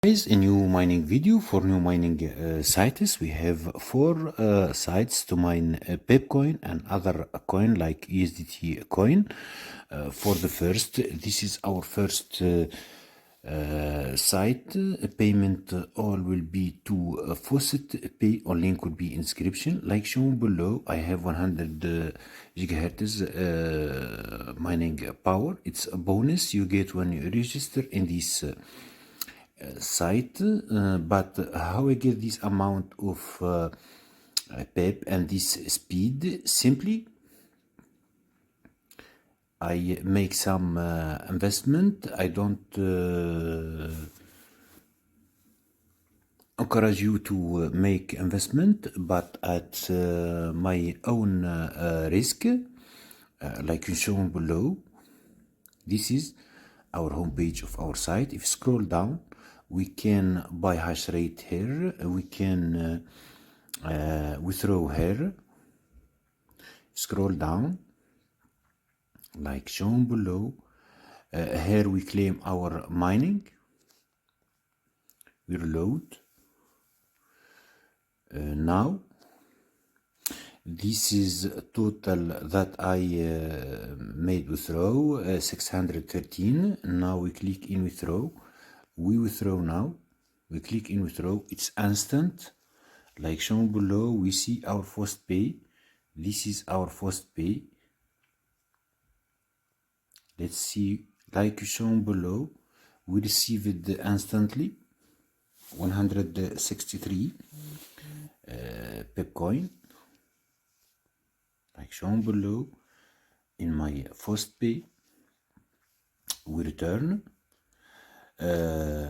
Guys, a new mining video for new mining sites. We have four sites to mine PepeCoin and other coin like USDT coin. For the first, this is our first site. Payment all will be to FaucetPay, or link will be in description. Like shown below, I have 100 gigahertz mining power. It's a bonus you get when you register in this site, but how I get this amount of PEP and this speed? Simply I make some investment. I don't encourage you to make investment, but at my own risk, like shown below. This is our homepage of our site. If you scroll down, we can buy hash rate here, we can withdraw here. Scroll down, like shown below. Here we claim our mining. We reload. Now this is total that I made withdraw 613. Now we click in withdraw. We withdraw now. We click in withdraw. It's instant. Like shown below, we see our FaucetPay. This is our FaucetPay. Let's see. Like shown below, we received instantly 163 PepeCoin. Like shown below, in my FaucetPay, we return.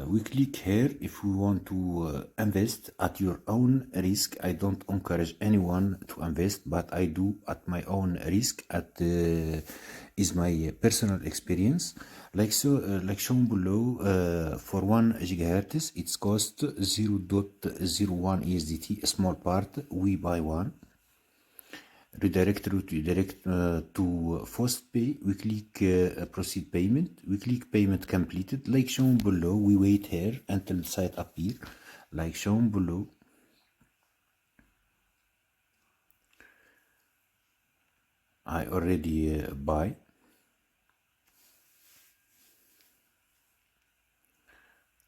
We click here if we want to invest at your own risk. I don't encourage anyone to invest, but I do at my own risk. Is my personal experience. Like shown below, for 1 gigahertz, it's cost 0.01 USDT. A small part, we buy one. Redirect to FaucetPay. We click proceed payment. We click payment completed. Like shown below, we wait here until the site appear. Like shown below, I already buy.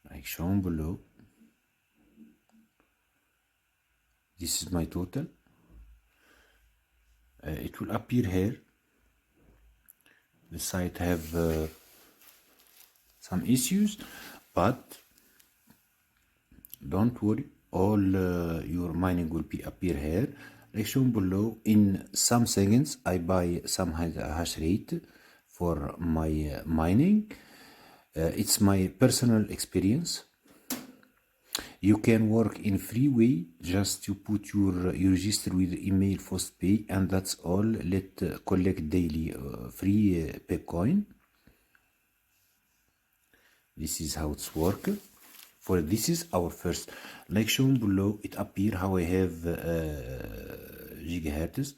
Like shown below, this is my total. It will appear here. The site have some issues, but don't worry, all your mining will be appear here. Like shown below, in some seconds I buy some hash rate for my mining. It's my personal experience. You can work in free way, just you put you register with email FaucetPay, and that's all. Let collect daily free PepeCoin. This is how it's work. For this is our first. Like shown below, it appear how I have gigahertz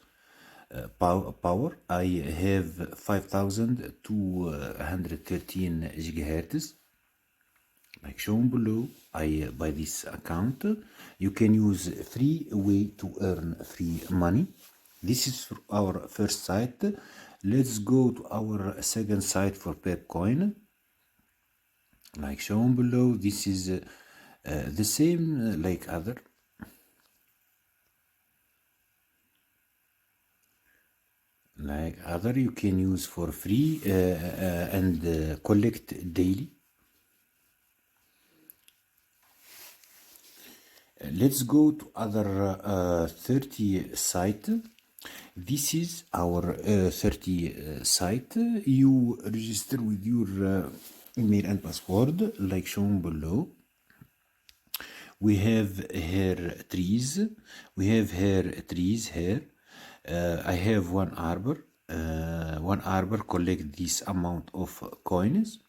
power. I have 5,213 gigahertz. Like shown below, I buy this account. You can use free way to earn free money. This is for our first site. Let's go to our second site for PepeCoin. Like shown below, this is the same like other. Like other, you can use for free and collect daily. Let's go to other 30 site. This is our 30 site. You register with your email and password, like shown below. We have here trees. We have here trees here. I have one arbor. One arbor collect this amount of coins.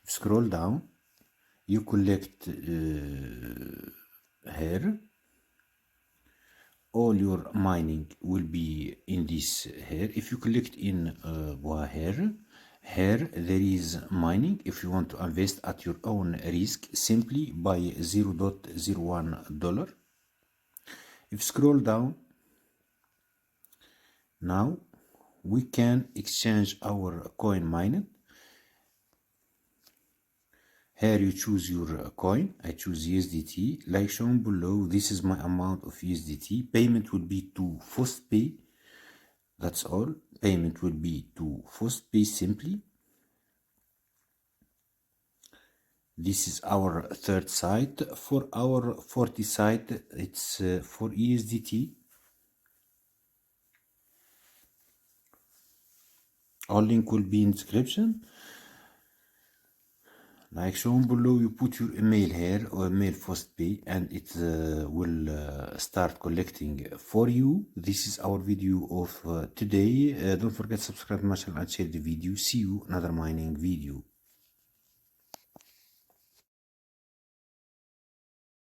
Scroll down. You collect here. All your mining will be in this here. If you click in here, Here there is mining. If you want to invest at your own risk, simply buy $0.01. If you scroll down, now we can exchange our coin mined. Here you choose your coin. I choose USDT. Like shown below, this is my amount of USDT. Payment will be to FaucetPay. That's all. Payment will be to FaucetPay simply. This is our third site. For our fourth site, it's for USDT. All link will be in description. Like shown below, you put your email here or email FaucetPay, and it will start collecting for you. This is our video of today. Don't forget to subscribe to my channel and share the video. See you another mining video.